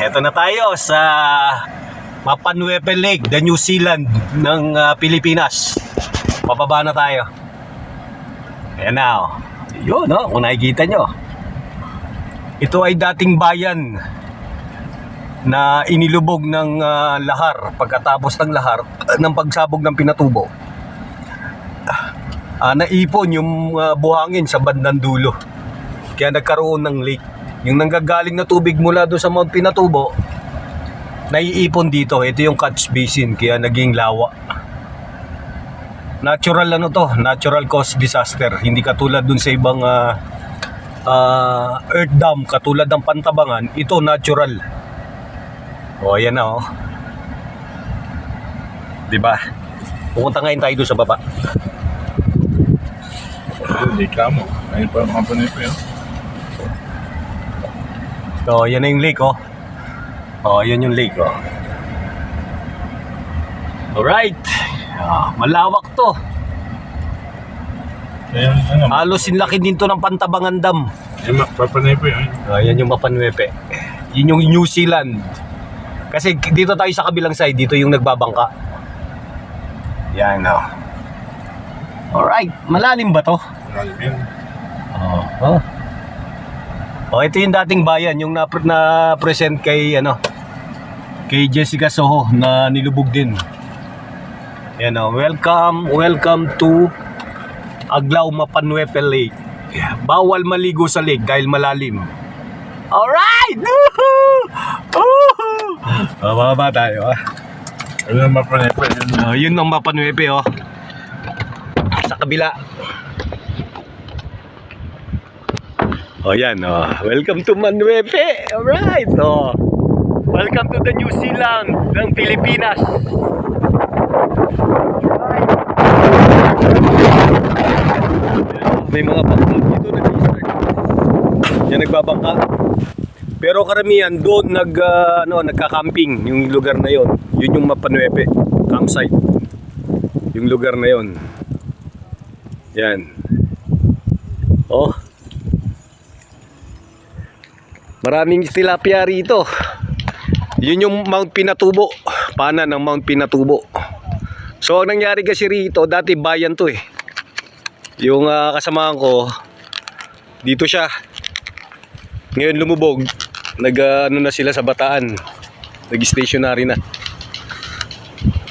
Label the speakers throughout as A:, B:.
A: Eto na tayo sa Mapanuepe Lake, the New Zealand ng Pilipinas. Pababa na tayo. Ayan na oh. Yun oh, kung nakikita nyo. Ito ay dating bayan na inilubog ng lahar. Pagkatapos ng lahar, ng pagsabog ng Pinatubo, naipon yung buhangin sa bandang dulo. Kaya nagkaroon ng lake. Yung nanggagaling na tubig mula doon sa Mount Pinatubo, naiipon dito. Ito yung catch basin, kaya naging lawa. Natural ano to, natural cause disaster. Hindi katulad dun sa ibang earth dam, katulad ng Pantabangan. Ito natural. O ayan na oh. Diba? Pupunta ngayon tayo doon sa baba.
B: Hindi ka mo. Ayun pa ang company ko yun.
A: So, yan na yung lake, oh. Oh, yan yung lake, oh. Alright. Malawak to.
B: Ayun, ano?
A: Halos sinlaki din to ng Pantabangan Dam.
B: Ayun, papanay po yun.
A: Yan yung Mapanuepe. Yun yung New Zealand. Kasi dito tayo sa kabilang side, dito yung nagbabangka. Yan, oh. Alright. Malalim ba to?
B: Malalim yun.
A: Oh. Oh, ito yung dating bayan, yung na-present kay kay Jessica Soho na nilubog din. Yan oh, welcome to Aglaw Mapanuepe Lake. Bawal maligo sa lake dahil malalim. Alright! Bababa tayo ah.
B: Ayun ang mapanay po yun.
A: Yun ang Mapanuepe oh. Sa kabila. Oh yan oh. Welcome to Manuepe. Alright oh. Welcome to the New Zealand ng Pilipinas. Alright. May mga bangka dito nag-start. Yan nagbabangka. Pero karamihan doon nagka-camping yung lugar na yon. Yun yung Mapanuepe campsite. Yung lugar na yon. Yan. Oh. Maraming tilapia rito. Yun yung Mount Pinatubo. Panan ng Mount Pinatubo. So ang nangyari kasi rito, dati bayan to eh. Yung kasamahan ko, dito siya. Ngayon lumubog. Na sila sa Bataan. Nag-stationary na.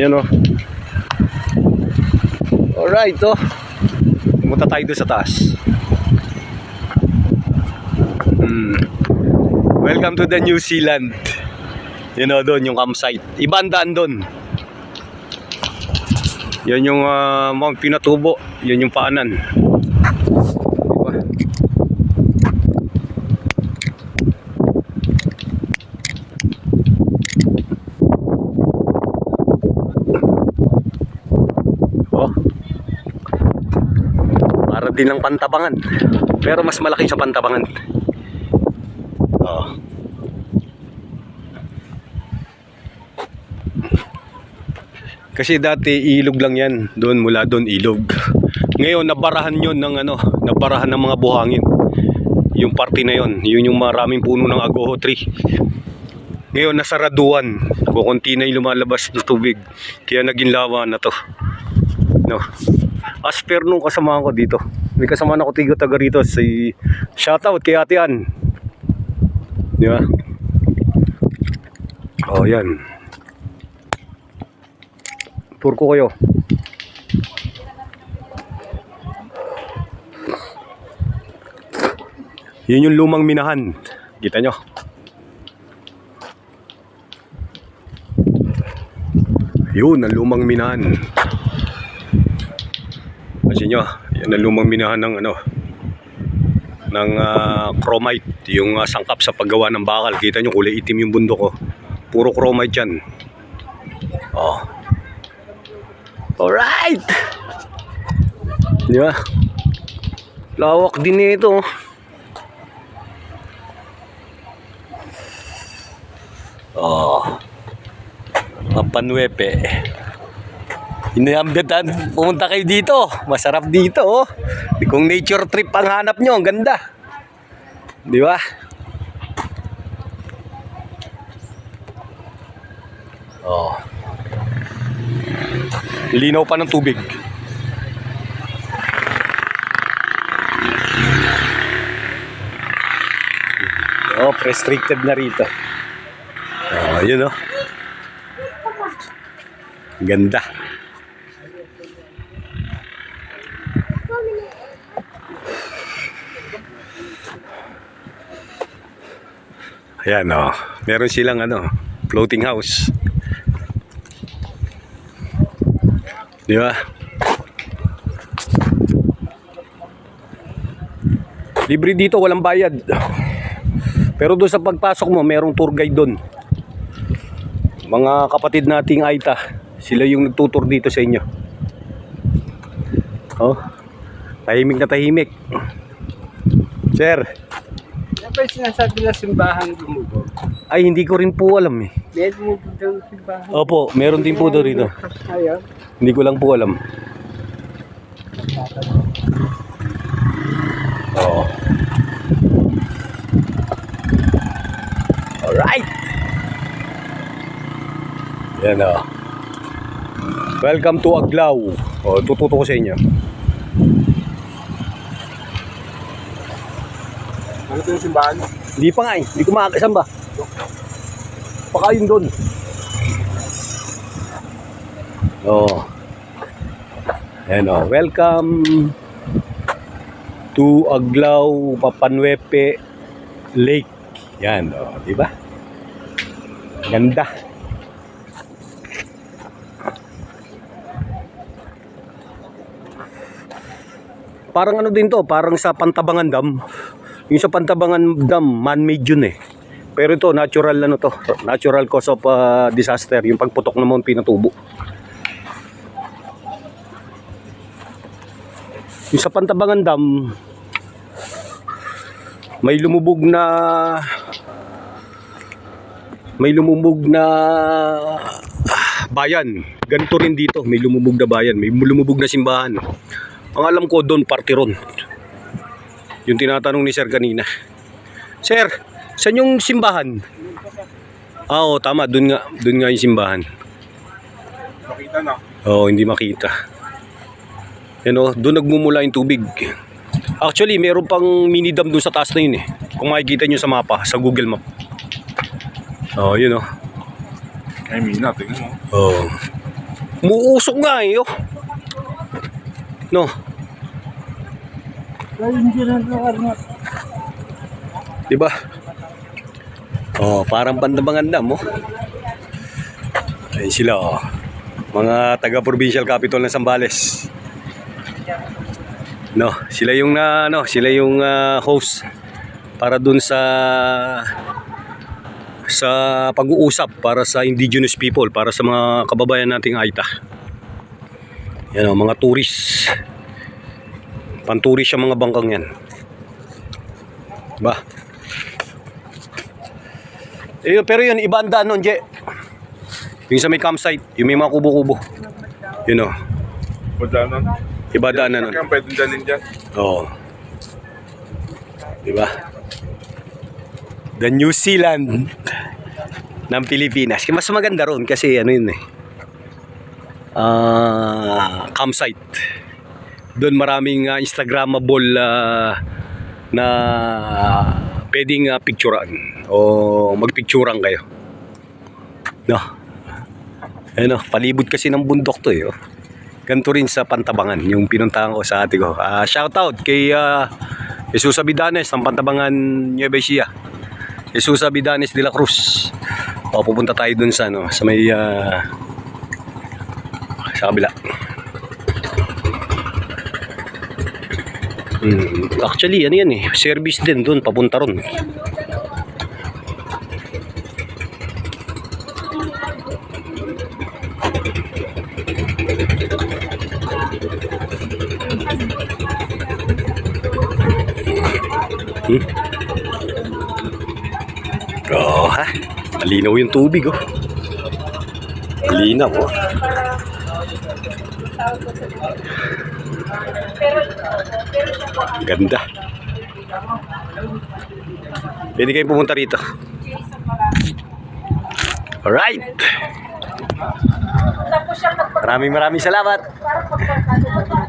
A: Yan oh. Alright oh. Pumunta tayo doon sa taas. Welcome to the New Zealand. You know, doon yung campsite. Ibang daan doon. Yan yung Mount Pinatubo. Yan yung paanan. Diba? Oh. Para din ng Pantabangan. Pero mas malaki sa Pantabangan. Oh. Kasi dati ilog lang yan, doon mula doon ilog. Ngayon nabarahan yon ng nabarahan ng mga buhangin. Yung parte na yon, yun yung maraming puno ng agoho tree. Ngayon nasaraduan, kukunti na yung lumalabas ng tubig. Kaya naging lawa na to. No. As per nung kasama ko dito. May kasama na ko taga rito, si shoutout kay Ate Ann. Di ba? Oh, yan. Tour ko kayo. Yun yung lumang minahan. Kita nyo? Yun ang lumang minahan. Kasi nyo, yan ang lumang minahan ng ng chromite. Yung sangkap sa paggawa ng bakal. Kita nyo, kulay itim yung bundok ko. Puro chromite yan. Oh. Alright! Di ba? Lawak din ito. Oh. Mapanuepe. Inamdatan, pumunta kayo dito. Masarap dito, oh. Kung nature trip ang hanap nyo, ang ganda. Di ba? Oh. Linaw pa ng tubig. Oh, restricted na rito. Oh, yun oh. Ganda. Ayan oh. Meron silang ano, floating house. Di ba? Libre dito, walang bayad. Pero doon sa pagpasok mo, merong tour guide doon. Mga kapatid nating Aita, sila yung nagtutur dito sa inyo. Oh, tahimik na tahimik. Sir.
C: Ano ba yung sinasabi na simbahan lumubog?
A: Ay, hindi ko rin po alam eh.
C: May lumubog daw simbahan.
A: Opo, meron din po doon rito.
C: Ayun.
A: Hindi ko lang po alam. Oh. Alright. Yan o. Welcome to Aglaw. O, tututo ko sa inyo.
B: Ano ito yung simbahan?
A: Hindi pa nga eh. Hindi ko makakasama ba? Baka yun doon. Oh. Yan o. Welcome to Aglaw, Papanwepe Lake. Yan o. Diba? Ganda. Parang ano din to, parang sa Pantabangan Dam. Yung sa Pantabangan Dam, man-made yun eh. Pero ito, natural ano to, natural cause of disaster, yung pagputok ng Mount Pinatubo. Yung sa Pantabangan Dam, may lumubog na bayan. Ganito rin dito, may lumubog na bayan, may lumubog na simbahan. Ang alam ko doon, party ron. Yung tinatanong ni Sir kanina. Sir, saan yung simbahan? Ah, oo, tama, doon nga yung simbahan.
B: Makita na.
A: Oo, hindi makita. Yan o, doon nagmumula yung tubig. Actually, meron pang mini dam doon sa taas na yun eh. Kung makikita nyo sa mapa, sa Google Map. Oo, yun o.
B: Ay, Mina, tingnan mo.
A: Oo. Muusok nga eh, oh. No. Diba? Oh, parang Pantabangan Dam, oh. Ayun sila, oh. Mga taga-provincial capital ng Zambales. No, sila yung host para dun sa pag-uusap para sa indigenous people, para sa mga kababayan nating Aita. Yan o, mga tourist. Panturis yung mga bangkang yan. Ba? Pero yun, iba ang daan nun, Je. Yung sa may campsite, yung may mga kubo-kubo. Yun o.
B: Punta nun.
A: Iba daan na nun.
B: Saan pwedeng dalhin dyan?
A: Oo. Diba? The New Zealand ng Pilipinas. Mas maganda ron kasi ano yun eh. Campsite. Doon maraming Instagrammable na pwedeng picturean o magpicturean kayo. No. Ano, palibot kasi ng bundok to eh. Oh. Ganito rin sa Pantabangan, yung pinuntahan ko sa ate ko. Shout out kay Jesus Abidanes ng Pantabangan, Nueva Ecija. Jesus Abidanes de la Cruz. O, pupunta tayo dun sa ano, sa may sa kabila. Actually, ano yan eh, service din dun, papunta ron. Oh, ha? Malinaw yung tubig, oh. Malinaw, oh. Ganda. Pwede kayong pumunta rito. Alright.
D: Tapos siyang
A: Maraming salamat.
D: parang magpagkano ba?